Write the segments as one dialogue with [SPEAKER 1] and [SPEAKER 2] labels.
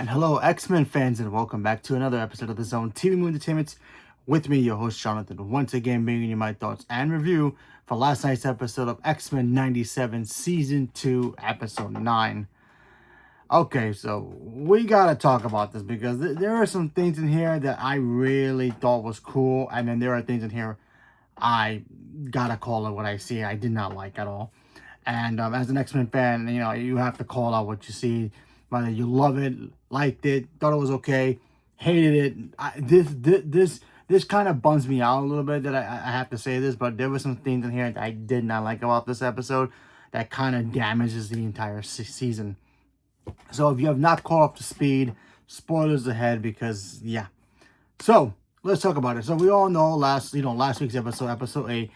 [SPEAKER 1] And hello, X-Men fans, and welcome back to another episode of the Zone TV Movie Entertainment. With me, your host Jonathan, once again bringing you my thoughts and review for last night's episode of X-Men 97 Season 2, Episode 9. Okay, so we gotta talk about this because there are some things in here that I really thought was cool, and then there are things in here I gotta call it what I see I did not like at all. And as an X-Men fan, you have to call out what you see, whether you love it, liked it, thought it was okay, hated it. This kind of bums me out a little bit that I have to say this, but there were some things in here that I did not like about this episode that kind of damages the entire season. So if you have not caught up to speed, spoilers ahead because yeah. So let's talk about it. So we all know last week's episode 8.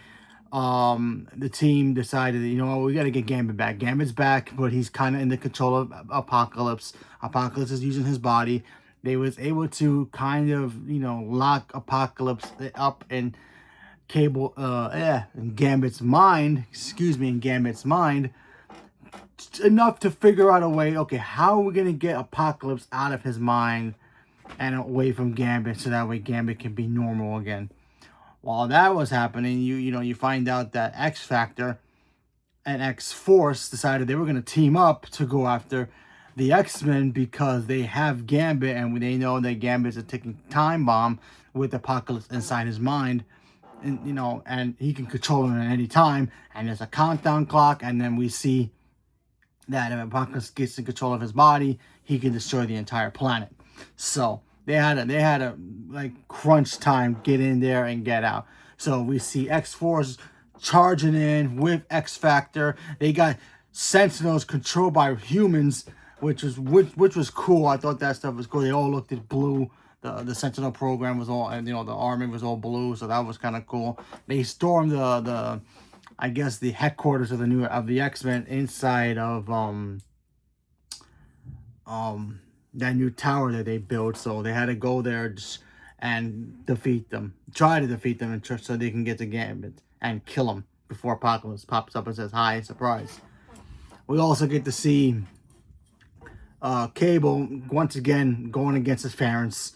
[SPEAKER 1] The team decided, we got to get Gambit back. Gambit's back, but he's kind of in the control of Apocalypse. Apocalypse is using his body. They was able to kind of, lock Apocalypse up in in Gambit's mind. In Gambit's mind, enough to figure out a way. Okay, how are we gonna get Apocalypse out of his mind and away from Gambit, so that way Gambit can be normal again? While that was happening, you find out that X Factor and X Force decided they were going to team up to go after the X-Men because they have Gambit and they know that Gambit's a ticking time bomb with Apocalypse inside his mind, and he can control him at any time. And there's a countdown clock, and then we see that if Apocalypse gets in control of his body, he can destroy the entire planet. So they had a like crunch time, get in there and get out. So we see X-Force charging in with X Factor. They got Sentinels controlled by humans, which was cool. I thought that stuff was cool. They all looked at blue. The Sentinel program was all, and the army was all blue, so that was kind of cool. They stormed the I guess the headquarters of the X-Men inside of that new tower that they built. So they had to go there and try to defeat them, and so they can get to Gambit and kill him before Apocalypse pops up and says hi, surprise. We also get to see Cable once again going against his parents,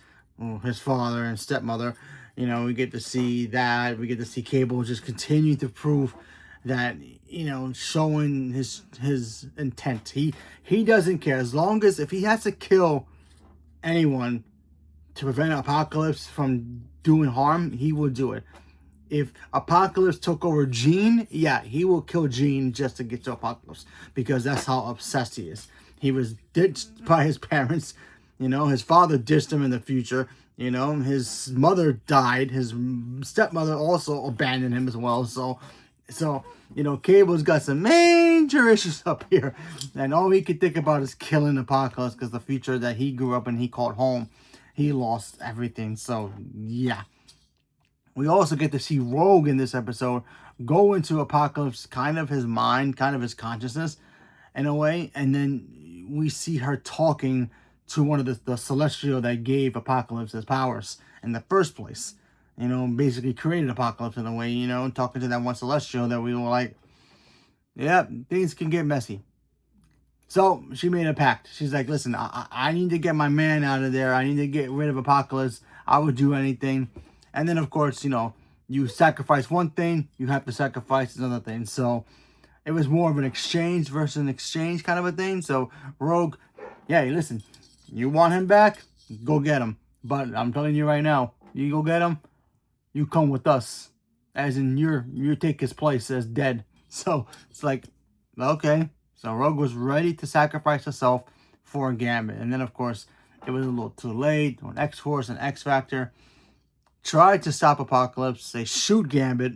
[SPEAKER 1] his father and stepmother. We get to see that. We get to see Cable just continue to prove that, showing his intent. He doesn't care, as long as if he has to kill anyone to prevent Apocalypse from doing harm, he will do it. If Apocalypse took over Jean, yeah, he will kill Jean just to get to Apocalypse, because that's how obsessed he is. He was ditched by his parents. His father ditched him in the future. His mother died. His stepmother also abandoned him as well. So, Cable's got some major issues up here. And all he could think about is killing Apocalypse, because the future that he grew up in, he called home, he lost everything. So, yeah. We also get to see Rogue in this episode go into Apocalypse, kind of his mind, kind of his consciousness in a way. And then we see her talking to one of the Celestial that gave Apocalypse his powers in the first place. Basically created Apocalypse in a way, talking to that one Celestial that we were like, yeah, things can get messy. So she made a pact. She's like, listen, I need to get my man out of there. I need to get rid of Apocalypse. I would do anything. And then, of course, you sacrifice one thing, you have to sacrifice another thing. So it was more of an exchange versus an exchange kind of a thing. So Rogue, yeah, listen, you want him back? Go get him. But I'm telling you right now, you go get him, you come with us. As in, you take his place as dead. So it's like, okay. So Rogue was ready to sacrifice herself for Gambit. And then, of course, it was a little too late when X-Force and X Factor tried to stop Apocalypse. They shoot Gambit.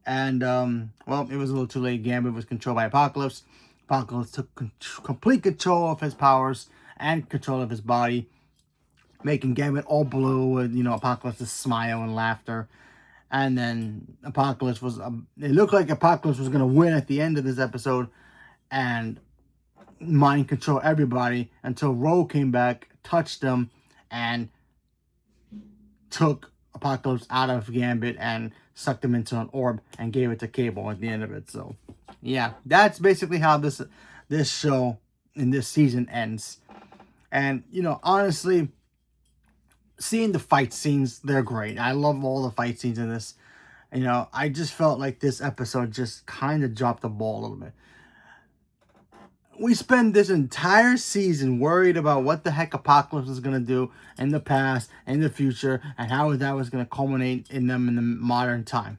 [SPEAKER 1] And, it was a little too late. Gambit was controlled by Apocalypse. Apocalypse took complete control of his powers and control of his body, making Gambit all blue with, Apocalypse's smile and laughter. And then Apocalypse it looked like Apocalypse was going to win at the end of this episode and mind control everybody, until Rogue came back, touched them, and took Apocalypse out of Gambit and sucked him into an orb and gave it to Cable at the end of it. So, yeah, that's basically how this show in this season ends. And, honestly, seeing the fight scenes, they're great. I love all the fight scenes in this. I just felt like this episode just kind of dropped the ball a little bit. We spend this entire season worried about what the heck Apocalypse is going to do in the past, in the future, and how that was going to culminate in them in the modern time.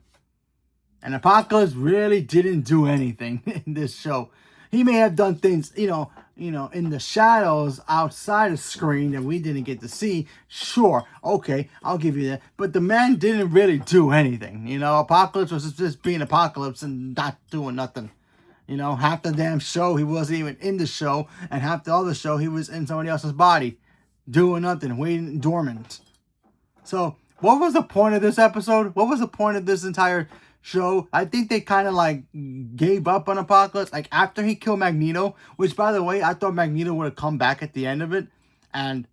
[SPEAKER 1] And Apocalypse really didn't do anything in this show. He may have done things, in the shadows outside the screen that we didn't get to see. Sure, okay, I'll give you that. But the man didn't really do anything. Apocalypse was just being Apocalypse and not doing nothing. Half the damn show he wasn't even in the show, and half the other show he was in somebody else's body, doing nothing, waiting dormant. So, what was the point of this episode? What was the point of this entire show? I think they kind of like gave up on Apocalypse. Like after he killed Magneto, which by the way, I thought Magneto would have come back at the end of it and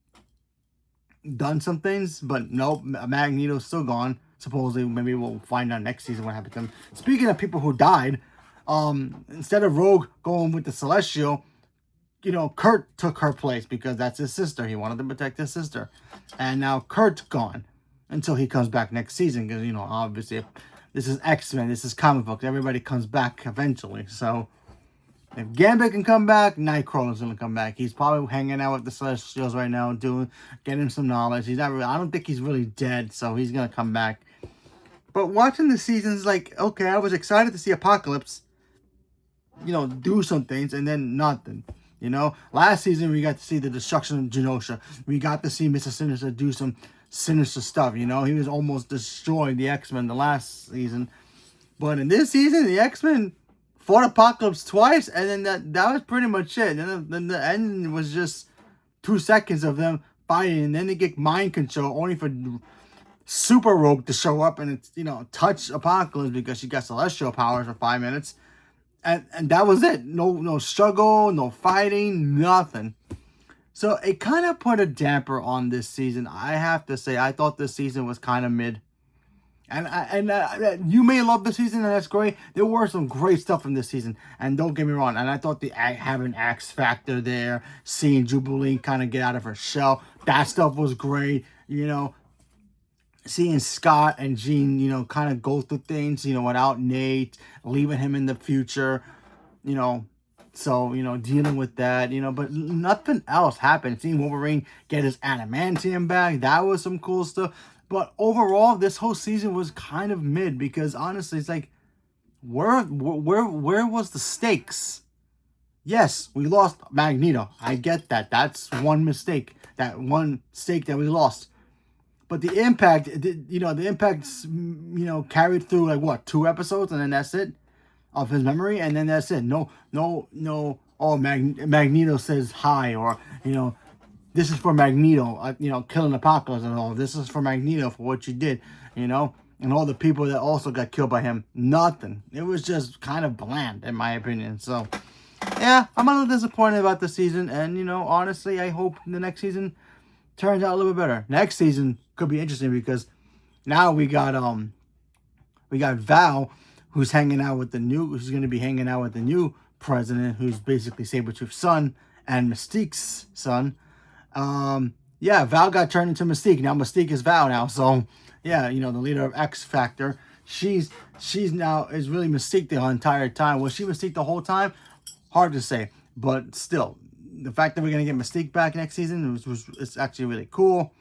[SPEAKER 1] done some things, but nope, Magneto's still gone. Supposedly, maybe we'll find out next season what happened to him. Speaking of people who died, instead of Rogue going with the Celestial, Kurt took her place because that's his sister. He wanted to protect his sister. And now Kurt's gone until he comes back next season because, obviously, this is X-Men, this is comic books. Everybody comes back eventually. So, if Gambit can come back, Nightcrawler's going to come back. He's probably hanging out with the Celestials right now, getting some knowledge. He's not really, I don't think he's really dead, so he's going to come back. But watching the seasons, like, okay, I was excited to see Apocalypse, do some things, and then nothing. Last season we got to see the destruction of Genosha. We got to see Mr. Sinister do some sinister stuff. He was almost destroying the X-Men the last season. But in this season, the X-Men fought Apocalypse twice, and then that was pretty much it. And then the end was just 2 seconds of them fighting, and then they get mind control, only for Super Rogue to show up and touch Apocalypse because she got celestial powers for 5 minutes. And that was it. No struggle, no fighting, nothing. So it kind of put a damper on this season. I have to say, I thought this season was kind of mid. And you may love the season, and that's great. There were some great stuff in this season, and don't get me wrong. And I thought having X Factor there, seeing Jubilee kind of get out of her shell, that stuff was great. Seeing Scott and Jean, kind of go through things, without Nate, leaving him in the future, so, dealing with that, but nothing else happened. Seeing Wolverine get his adamantium back, that was some cool stuff. But overall, this whole season was kind of mid because honestly, it's like, where was the stakes? Yes, we lost Magneto. I get that. That's one mistake. That one stake that we lost. But the impact, the impact's, carried through like what, 2 episodes, and then that's it of his memory, and then that's it. No. Oh, Magneto says hi, or this is for Magneto. Killing Apocalypse and all. This is for Magneto for what you did. And all the people that also got killed by him. Nothing. It was just kind of bland, in my opinion. So, yeah, I'm a little disappointed about the season, and honestly, I hope the next season turns out a little bit better. Next season could be interesting because now we got Val, who's going to be hanging out with the new president, who's basically Sabretooth's son and Mystique's son. Val got turned into Mystique. Now Mystique is Val now. So the leader of X Factor. She's now is really Mystique the entire time. Was she Mystique the whole time? Hard to say, but still, the fact that we're gonna get Mystique back next season it's actually really cool.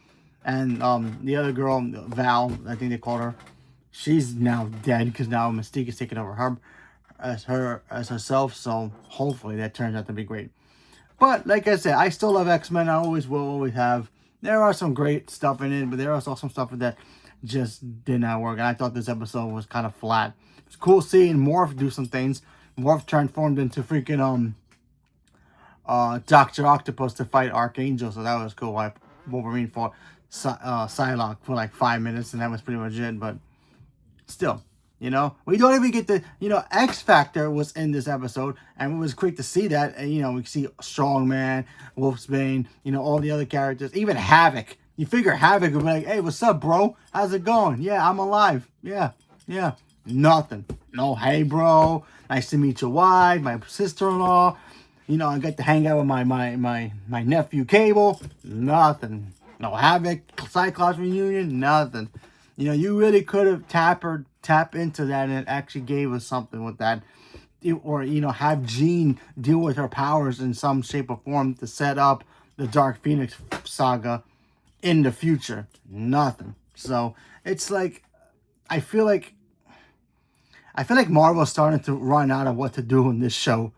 [SPEAKER 1] And the other girl, Val, I think they called her, she's now dead because now Mystique is taking over her as herself. So hopefully that turns out to be great. But like I said, I still love X-Men. I always will, always have. There are some great stuff in it, but there is also some stuff that just did not work. And I thought this episode was kind of flat. It's cool seeing Morph do some things. Morph transformed into freaking Dr. Octopus to fight Archangel, so that was cool. Wolverine fought Psylocke for like 5 minutes, and that was pretty much it. But still, we don't even get the, X Factor was in this episode, and it was great to see that. And, we see Strongman, Wolfsbane, all the other characters, even Havoc. You figure Havoc would be like, hey, what's up, bro? How's it going? Yeah, I'm alive. Yeah. Nothing. No, hey, bro. Nice to meet your wife, my sister-in-law. You know, I get to hang out with my nephew Cable. Nothing. No Havoc, Cyclops reunion, nothing. You know, you really could have tap into that, and it actually gave us something with that. Or, you know, have Jean deal with her powers in some shape or form to set up the Dark Phoenix saga in the future. Nothing. So it's like, I feel like Marvel's starting to run out of what to do in this show.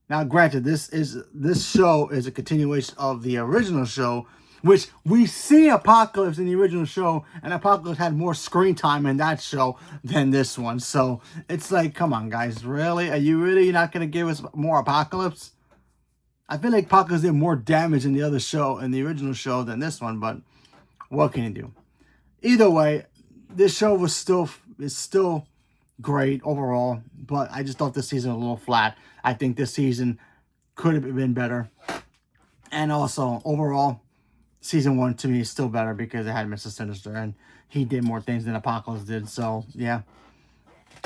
[SPEAKER 1] Now, granted, this show is a continuation of the original show, which we see Apocalypse in the original show, and Apocalypse had more screen time in that show than this one. So it's like, come on, guys, really? Are you really not going to give us more Apocalypse? I feel like Apocalypse did more damage in the other show, in the original show, than this one, but what can you do? Either way, this show is still great overall, but I just thought this season was a little flat. I think this season could have been better. And also, overall, season 1 to me is still better because it had Mr. Sinister, and he did more things than Apocalypse did. So, yeah.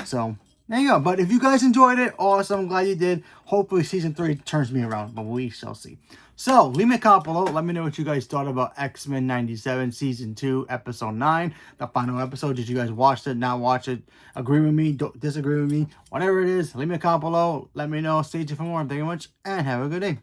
[SPEAKER 1] So, there you go. But if you guys enjoyed it, awesome. I'm glad you did. Hopefully, season 3 turns me around, but we shall see. So, leave me a comment below. Let me know what you guys thought about X-Men 97 Season 2, Episode 9. The final episode. Did you guys watch it, not watch it? Agree with me? Disagree with me? Whatever it is, leave me a comment below. Let me know. Stay tuned for more. Thank you much, and have a good day.